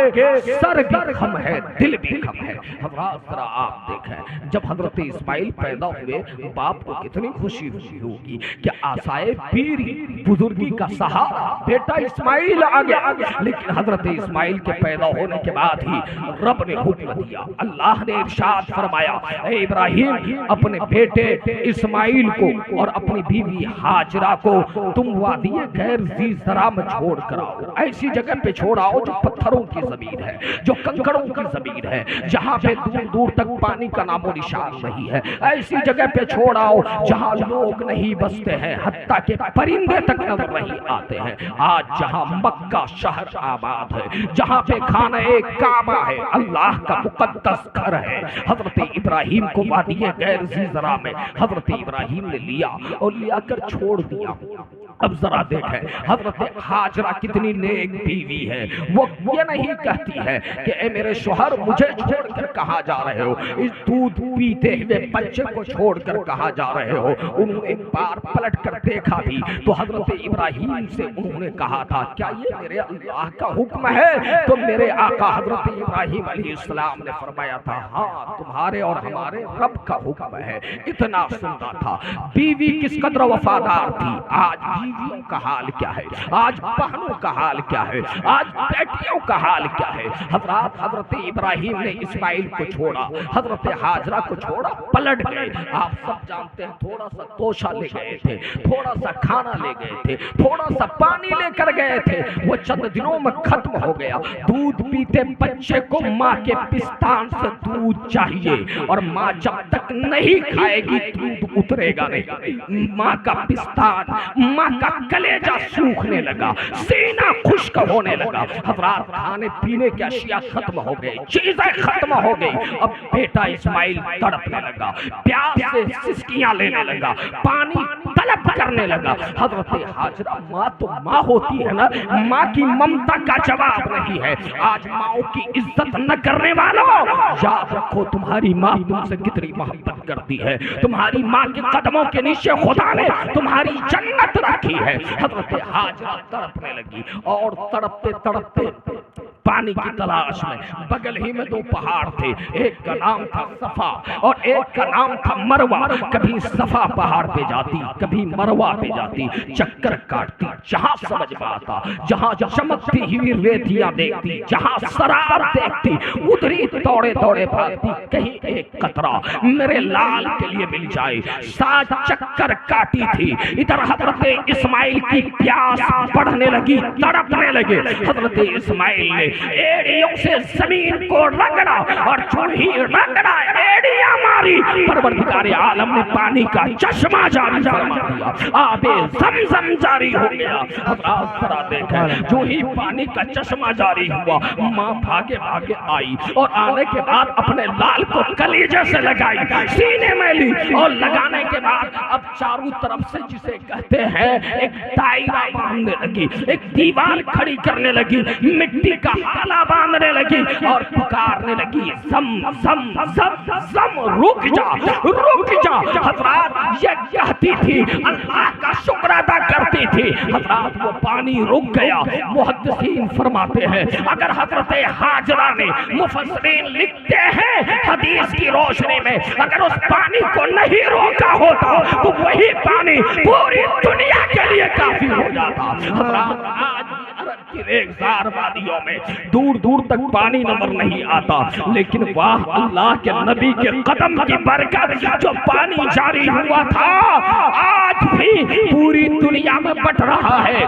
سر بھی خم ہے، دل بھی خم ہے. حضرات ذرا آپ دیکھیں، جب حضرت اسماعیل پیدا ہوئے باپ کو کتنی خوشی ہوگی کہ آسائے پیری بزرگی کا سہارا بیٹا اسماعیل آ گیا. لیکن حضرت اسماعیل کے پیدا ہونے کے بعد ہی رب نے حکم دیا. اللہ نے ارشاد فرمایا اے ابراہیم اپنے بیٹے اسماعیل کو اور اپنی بیوی ہاجرہ کو تم وادی غیر ذی زرع میں چھوڑ کر آؤ. ایسی جگہ پہ چھوڑ آؤ جو پتھروں کی زمین ہے، جو کنکڑوں کی زمین ہے، جہاں پہ دور دور تک پانی کا نام و نشان نہیں ہے. ایسی جگہ پہ چھوڑ آؤ جہاں لوگ نہیں بستے ہیں، حتیٰ کہ پرندے تک نظر نہیں آتے ہیں. آج جہاں مکہ شہر آباد ہے، جہاں پہ خانہ کعبہ ہے، اللہ کا مقدس گھر ہے، حضرت ابراہیم کو وادی غیر ذی زرع میں حضرت ابراہیم نے لیا اور لیا کر چھوڑ دیا. اب ذرا دیکھیں حضرت ہاجرہ کتنی نیک بیوی ہے، وہ یہ نہیں کہتی ہے کہ اے میرے شوہر مجھے چھوڑ کر کہاں جا رہے ہو، اس دودھ پیتے ہوئے بچے کو چھوڑ کر کہاں جا رہے ہو۔ انہوں نے ایک بار پلٹ کر دیکھا بھی تو حضرت ابراہیم سے انہوں نے کہا تھا کیا یہ میرے اللہ کا حکم ہے؟ تو میرے آقا حضرت ابراہیم علیہ السلام نے فرمایا تھا ہاں تمہارے اور ہمارے رب کا حکم ہے۔ اتنا سننا تھا بیوی کس قدر وفادار تھی۔ آج بیویوں کا حال کیا ہے، آج بہنوں کا حال کیا ہے، آج بیٹیوں کا حال کیا ہے۔ حضرت ابراہیم نے اسماعیل کو چھوڑا، حضرت ہاجرہ کو چھوڑا، پلٹ گئے۔ آپ سب جانتے ہیں تھوڑا سا توشہ لے گئے تھے، تھوڑا سا کھانا لے گئے تھے، تھوڑا سا پانی لے کر گئے تھے، وہ چند دنوں میں ختم ہو گیا۔ دودھ پیتے بچے کو ماں کے پستان سے دودھ چاہیے، اور ماں جب تک نہیں کھائے گی دودھ اترے گا نہیں۔ ماں کا پستان، ماں کا کلیجہ سوکھنے لگا، سینہ خشک ہونے لگا۔ حضرات کھانے پینے کی اشیاء ختم ہو گئی، چیزیں ختم ہو گئی۔ اب بیٹا اسماعیل تڑپنے لگا، پیاس سے سسکیاں لینے لگا، پانی طلب کرنے لگا۔ حضرت ہاجرہ ماں تو ماں ہوتی ہے نا، ماں کی ممتا کا جواب نہیں ہے۔ آج ماؤں کی عزت نہ کرنے والوں، یاد رکھو تمہاری ماں تم سے کتنی محبت کرتی ہے۔ تمہاری ماں کے قدموں کے نیچے خدا نے تمہاری جنت رکھی ہے۔ حضرت ہاجرہ تڑپنے لگی، اور تڑپتے تڑپتے پانی کی تلاش میں بغل ہی میں دو پہاڑ تھے، ایک کا نام تھا صفا اور ایک کا نام تھا مروہ۔ کبھی صفا پہاڑ پہ جاتی، کبھی مروہ پہ جاتی، چکر کاٹتی، جہاں سمجھ میں آتا، جہاں چمکتی ہوئی ریتیاں دیکھتی، جہاں سراب دیکھتی، ادھری توڑے توڑے بھاگتی، کہیں ایک قطرہ میرے لال کے لیے مل جائے۔ 7 چکر کاٹی تھی۔ ادھر حضرت اسماعیل کی پیاس بڑھنے لگی، تڑپنے لگے۔ حضرت اسماعیل نے ایڑیوں سے زمین کو رگڑا، اور جو ہی رگڑا ایڑیاں ماری، پروردگار عالم نے پانی کا چشمہ جاری فرما دیا، آب زمزم جاری ہو گیا۔ حضرات ذرا دیکھیں جو ہی پانی کا چشمہ جاری ہوا، ماں بھاگے بھاگے آئی، اور آنے کے بعد اپنے لال کو کلیجے سے لگائی، سینے میں لی، اور لگانے کے بعد اب چاروں طرف سے جسے کہتے ہیں ایک دائرہ باندھنے لگی، ایک دیوار کھڑی کرنے لگی، مٹی کا حالہ باندھنے لگی، اور پکارنے لگی زم زم زم زم، رک جا رک جا۔ حضرات یہ کہتی تھی، اللہ کا شکر ادا کرتی تھی۔ حضرات وہ پانی رک گیا۔ محدثین فرماتے ہیں اگر حضرت ہاجرہ نے، مفسرین لکھتے ہیں حدیث کی روشنی میں، اگر اس پانی کو نہیں روکا ہوتا تو وہی پانی پوری دنیا کے لیے کافی ہو جاتا۔ حضرات آج عرب کی ریگزار وادیوں میں دور دور تک پانی نظر نہیں آتا، لیکن واہ اللہ کے نبی کے قدم کی برکت، جو پانی جاری ہوا تھا آج بھی پوری دنیا میں بٹ رہا ہے،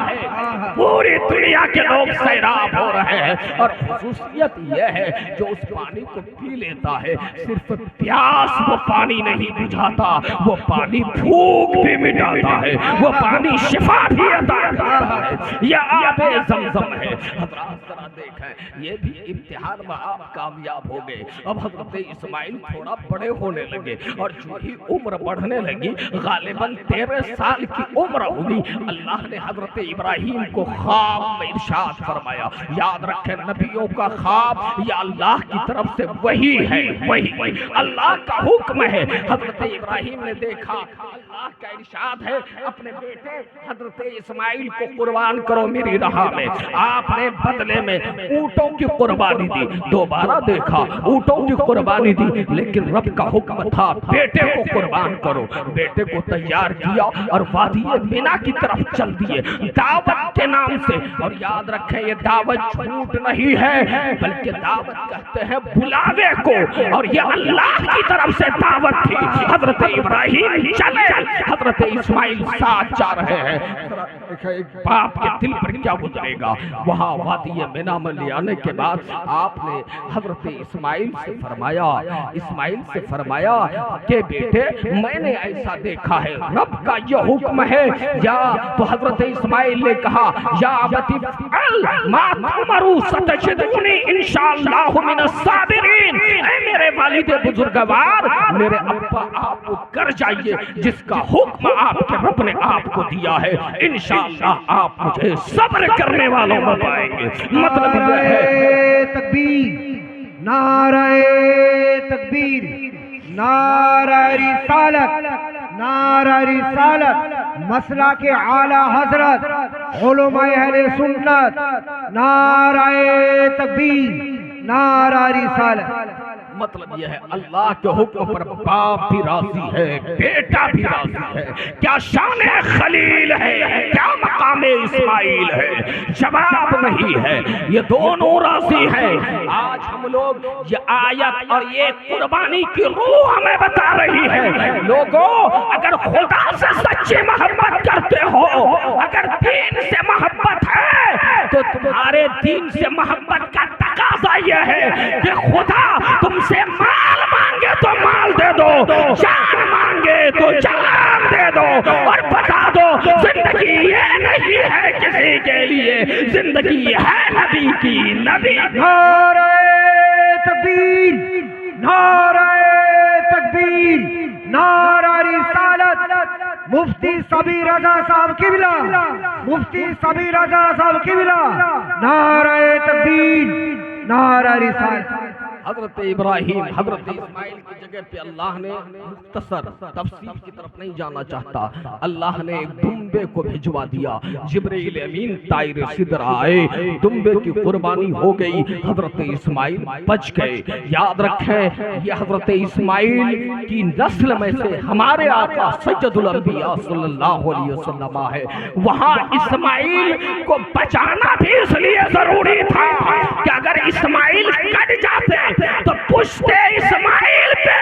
پوری دنیا کے لوگ سیراب ہو رہے ہیں۔ اور خصوصیت یہ ہے جو اس پانی کو پی لیتا ہے صرف پیاس وہ پانی نہیں بجھاتا، وہ پانی بھوک بھی مٹاتا ہے، وہ پانی شفا بھی عطا کرتا ہے۔ یہ آب زمزم ہے۔ حضرات ذرا دیکھیں یہ بھی امتحان میں آپ کامیاب ہو گئے۔ اب حضرت اسماعیل تھوڑا بڑے ہونے لگے، اور جو ہی عمر بڑھنے لگی، غالباً 13 سال کی عمر ہوئی، اللہ نے حضرت ابراہیم کو خواب میں ارشاد فرمایا۔ یاد رکھیں نبیوں کا خواب یا اللہ کی طرف سے وہی ہے، وہی اللہ کا حکم ہے۔ حضرت ابراہیم نے دیکھا اللہ کا ارشاد ہے اپنے بیٹے حضرت اسماعیل کو قربان کرو میری راہ میں۔ آپ نے بدلے میں اونٹوں کی قربانی دی۔ دوبارہ دیکھا اونٹوں کی قربانی دی، لیکن رب کا حکم تھا بیٹے کو قربان کرو۔ بیٹے کو تیار کیا اور وادی مینا کی طرف چل دیے دعوت کے نام سے۔ اور یاد رکھیں یہ دعوت جھوٹ نہیں ہے، بلکہ دعوت کہتے ہیں بلاوے کو، اور یہ اللہ کی طرف سے دعوت تھی۔ حضرت ابراہیم چلے، حضرت اسماعیل ساتھ جا رہے ہیں۔ باپ کے دل پر کیا گزرے گا۔ وہاں وادی مینا میں لے آنے کے بعد آپ نے حضرت اسماعیل سے فرمایا کہ بیٹے میں نے ایسا دیکھا ہے، رب کا یہ حکم ہے یا تو حضرت اسماعیل نے کہا یا ابتی فعل ما تؤمر ستجدونی انشاءاللہ من الصابرین، اے میرے والد بزرگوار میرے ابا آپ کو کر جائیے جس کا حکم آپ کے رب نے آپ کو دیا ہے، انشاءاللہ آپ مجھے صبر کرنے والوں میں پائیں گے۔ مطلب یہ ہے تکبیر، نعرہ تکبیر، نعرہ رسالت، نعرہ رسالت، مسلک اعلی حضرت علماء اہل سنت، نعرہ تکبیر، نعرہ رسالت۔ مطلب یہ ہے اللہ کے حکم پر باپ بھی راضی ہے، بیٹا بھی راضی ہے۔ کیا شان خلیل ہے، کیا مقام اسماعیل ہے، جواب نہیں ہے، یہ دونوں راضی ہیں۔ آج ہم لوگ یہ آیت اور یہ قربانی کی روح ہمیں بتا رہی ہے، لوگوں اگر خدا سے سچی محبت کرتے ہو، اگر دین سے محبت ہے تو تمہارے دین سے محبت کا تقاضا یہ ہے کہ خدا تم سے مال مانگے تو مال دے دو، جان مانگے تو جان دے دو، اور بتا دو زندگی یہ نہیں ہے کسی کے لیے، زندگی ہے نبی کی۔ نبی نعرہ تکبیر، نعرہ تکبیر، نعرہ رسالت، مفتی صبی رضا صاحب قبلہ، مفتی صبی رضا صاحب قبلہ، نعرہ تکبیر، نعرہ رسالت۔ حضرت ابراہیم حضرت اسماعیل کی جگہ پہ اللہ نے مختصر تفصیل کی طرف نہیں جانا چاہتا، اللہ نے ایک دمبے کو بھجوا دیا، جبرائیل امین طائر صدر آئے، دمبے کی قربانی ہو گئی، حضرت اسماعیل بچ گئے۔ یاد رکھیں یہ حضرت اسماعیل کی نسل میں سے ہمارے آقا سید الانبیاء صلی اللہ علیہ وسلم ہے۔ وہاں اسماعیل کو بچانا بھی اس لیے ضروری تھا کہ اگر اسماعیل کٹ جاتے تو پشت اسماعیل پہ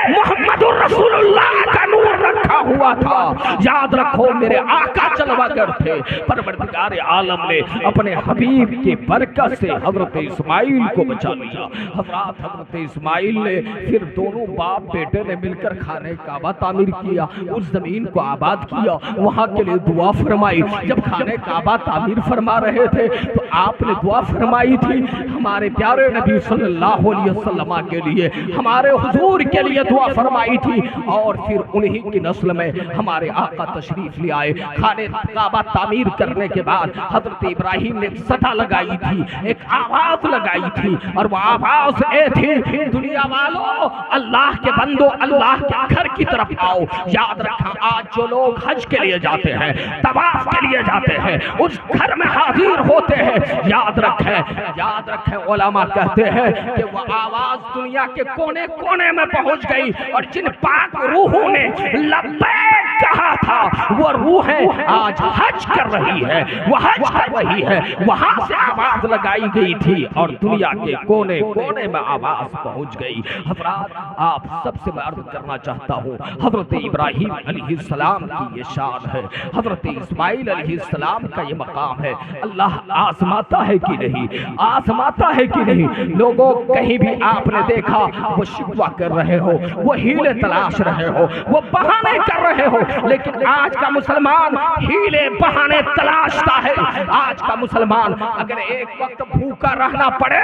محمد الرسول اللہ کا نور رکھا ہوا تھا۔ یاد رکھو میرے آقا جلوگر تھے، پروردگار عالم نے اپنے حبیب کی برکت سے حضرت اسماعیل کو بچا لیا۔ حضرت اسماعیل نے پھر دونوں باپ بیٹے نے مل کر خانہ کعبہ تعمیر کیا، اس زمین کو آباد کیا، وہاں کے لیے دعا فرمائی۔ جب خانہ کعبہ تعمیر فرما رہے تھے تو آپ نے دعا فرمائی تھی ہمارے پیارے نبی صلی اللہ علیہ وسلم کے لیے، ہمارے حضور کے لیے دعا فرمائی تھی، اور پھر انہی کی نسل میں ہمارے آقا تشریف لے آئے۔ خانہ کعبہ تعمیر کرنے کے بعد حضرت ابراہیم نے ایک صدا لگائی تھی، ایک آواز لگائی تھی، اور وہ آواز اے تھی دنیا والو اللہ کے بندو اللہ کے گھر کی طرف آؤ۔ یاد رکھا آج جو لوگ حج کے لیے جاتے ہیں، طواف کے لیے جاتے ہیں، اس گھر میں حاضر ہوتے ہیں، یاد رکھیں علماء کہتے ہیں کہ وہ آواز دنیا کے کونے کونے میں پہنچ گئی، اور جن پاک روحوں نے لبیک کہا تھا وہ روحیں آج حج کر رہی ہے، وہ حج کر رہی ہے، وہاں سے آواز لگائی گئی تھی اور دنیا کے کونے کونے میں آواز پہنچ گئی۔ حضرات آپ سب سے میں عرض کرنا چاہتا ہوں حضرت ابراہیم علیہ السلام کی یہ شان ہے، حضرت اسماعیل علیہ السلام کا یہ مقام ہے۔ اللہ آزماتا ہے کہ نہیں، آزماتا ہے کہ نہیں۔ لوگوں کہیں بھی آپ نے دیکھا وہ شکوہ کر رہے ہو، وہ ہیلے تلاش رہے ہو، وہ بہانے کر رہے ہو، لیکن آج کا مسلمان ہیلے بہانے تلاشتا ہے۔ آج کا مسلمان اگر ایک وقت بھوکا رہنا پڑے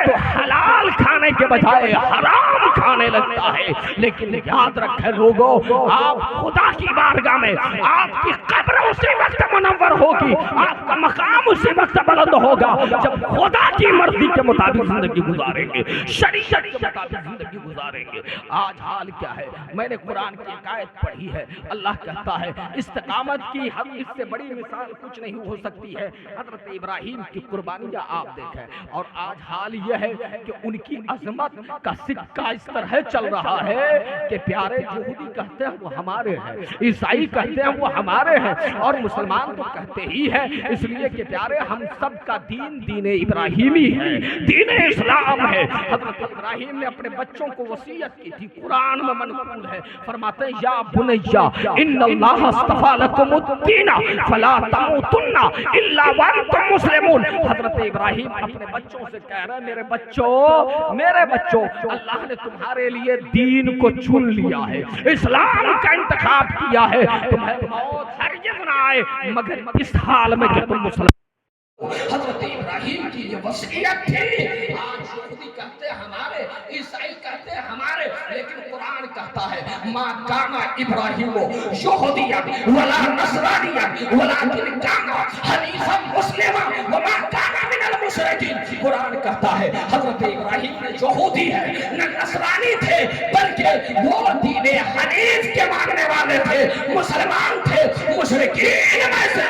تو حلال کھانے کے بجائے حرام کھانے لگتا ہے۔ لیکن یاد رکھیں لوگوں، آپ خدا کی بارگاہ میں آپ کی قبر اسی وقت منور ہوگی، آپ کا مقام اسی وقت بلند ہوگا جب خدا کی مرضی کے مطابق زندگی گزاریں گے، شریعت کے مطابق زندگی گزاریں گے۔ آج حال کیا ہے؟ میں نے قرآن کی ایک آیت پڑھی ہے، اللہ کہتا ہے استقامت کی ہم اس سے بڑی مثال کچھ نہیں ہو سکتی ہے۔ حضرت ابراہیم کی قربانیاں آپ دیکھیں، اور آج حال یہ ہے کہ ان کی عظمت کا سکہ اس طرح چل رہا ہے کہ پیارے یہودی کہتے ہیں وہ ہمارے ہیں، عیسائی کہتے ہیں وہ ہمارے ہیں، اور مسلمان تو کہتے ہی ہیں، اس لیے کہ پیارے ہم سب کا دین دین ابراہیمی ہے، دین اسلام ہے۔ حضرت ابراہیم نے اپنے بچوں کو وصیت کی تھی، قرآن میں منقول ہے، فرماتے ہیں یا بنیا ان اللہ اصطفى لكم الدین فلا تموتن الا وانتم مسلمون. حضرت ابراہیم اپنے بچوں سے کہہ رہے ہیں میرے بچوں اللہ نے تمہارے لیے دین کو چن لیا ہے, اسلام کا انتخاب کیا ہے, تمہیں موت ہرگز نہ آئے مگر اس حال میں کہ تم مسلم. حضرت ابراہیم کی یہ وصیت تھی. آج یہودی کہتے ہمارے, عیسائی کہتے ہمارے, لیکن قرآن کہتا ہے ما کان ابراہیم یہودیا ولا نصرانیا ولکن کان حنیفا مسلما وما کان من المشرکین. قرآن کہتا ہے حضرت ابراہیم نہ یہودی ہے نہ نصرانی تھے, بلکہ وہ دین حنیف کے ماننے والے تھے, مسلمان تھے, مشرکین میں سے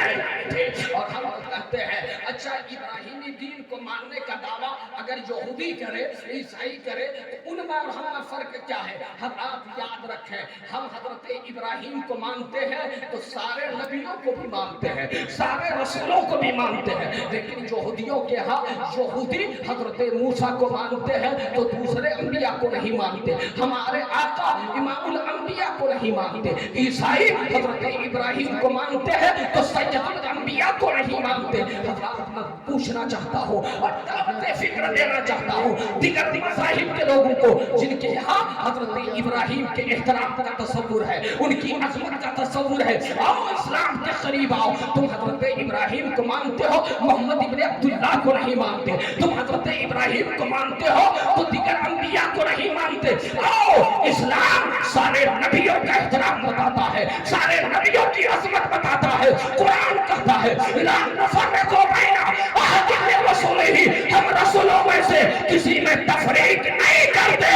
تھے. اور ہم کہتے ہیں اچھا ابراہیمی دین کو ماننے کا دعویٰ اگر یہودی کرے, عیسائی کرے, تو ان میں اور ہم میں فرق کیا ہے؟ حضرات یاد رکھیں, ہم حضرت ابراہیم کو مانتے ہیں تو سارے نبیوں کو بھی مانتے ہیں, سارے رسولوں کو بھی مانتے ہیں, لیکن یہودیوں کے ہاں یہودی حضرت موسیٰ کو مانتے ہیں تو دوسرے انبیاء کو نہیں مانتے, ہمارے آقا امام الانبیاء کو نہیں مانتے. عیسائی حضرت ابراہیم کو مانتے ہیں تو سید الانبیاء کو نہیں مانتے. حضرات میں پوچھنا چاہتا ہوں اور دعوت فکر دینا چاہتا ہوں دیگر مذاہب کے لوگوں کو جن کے یہاں حضرت ابراہیم کے احترام کا تصور ہے, ان کی عظمت کا تصور ہے, آؤ اسلام کے قریب آؤ. تم حضرت ابراہیم کو مانتے ہو, محمد ابن عبداللہ کو نہیں مانتے. تم حضرت ابراہیم کو مانتے ہو تو دیگر انبیاء کو نہیں مانتے. آؤ, اسلام سارے نبیوں کا احترام بتاتا ہے, سارے نبیوں کی عظمت بتاتا ہے. قرآن کہتا ہے لا نفرق بین احد من رسولہ, ہم رسولوں میں سے کسی میں تفریق نہیں کرتے.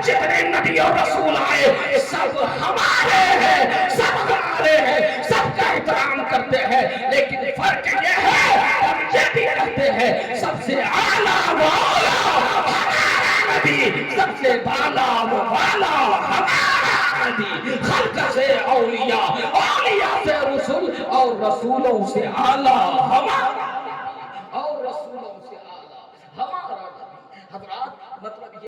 جتنے نبی اور رسول آئے سب ہمارے ہیں, سب ہمارے ہیں, سب کا احترام کرتے ہیں, لیکن فرق یہ ہے ہم یہ بھی کہتے ہیں سب سے اعلیٰ والا ہمارا نبی, سب سے بالا والا ہمارا نبی. خلق سے اولیاء, اولیاء سے رسول, اور رسولوں سے اعلیٰ ہمارا, اور رسولوں سے اعلیٰ ہمارا نبی. حضرات مطلب یہ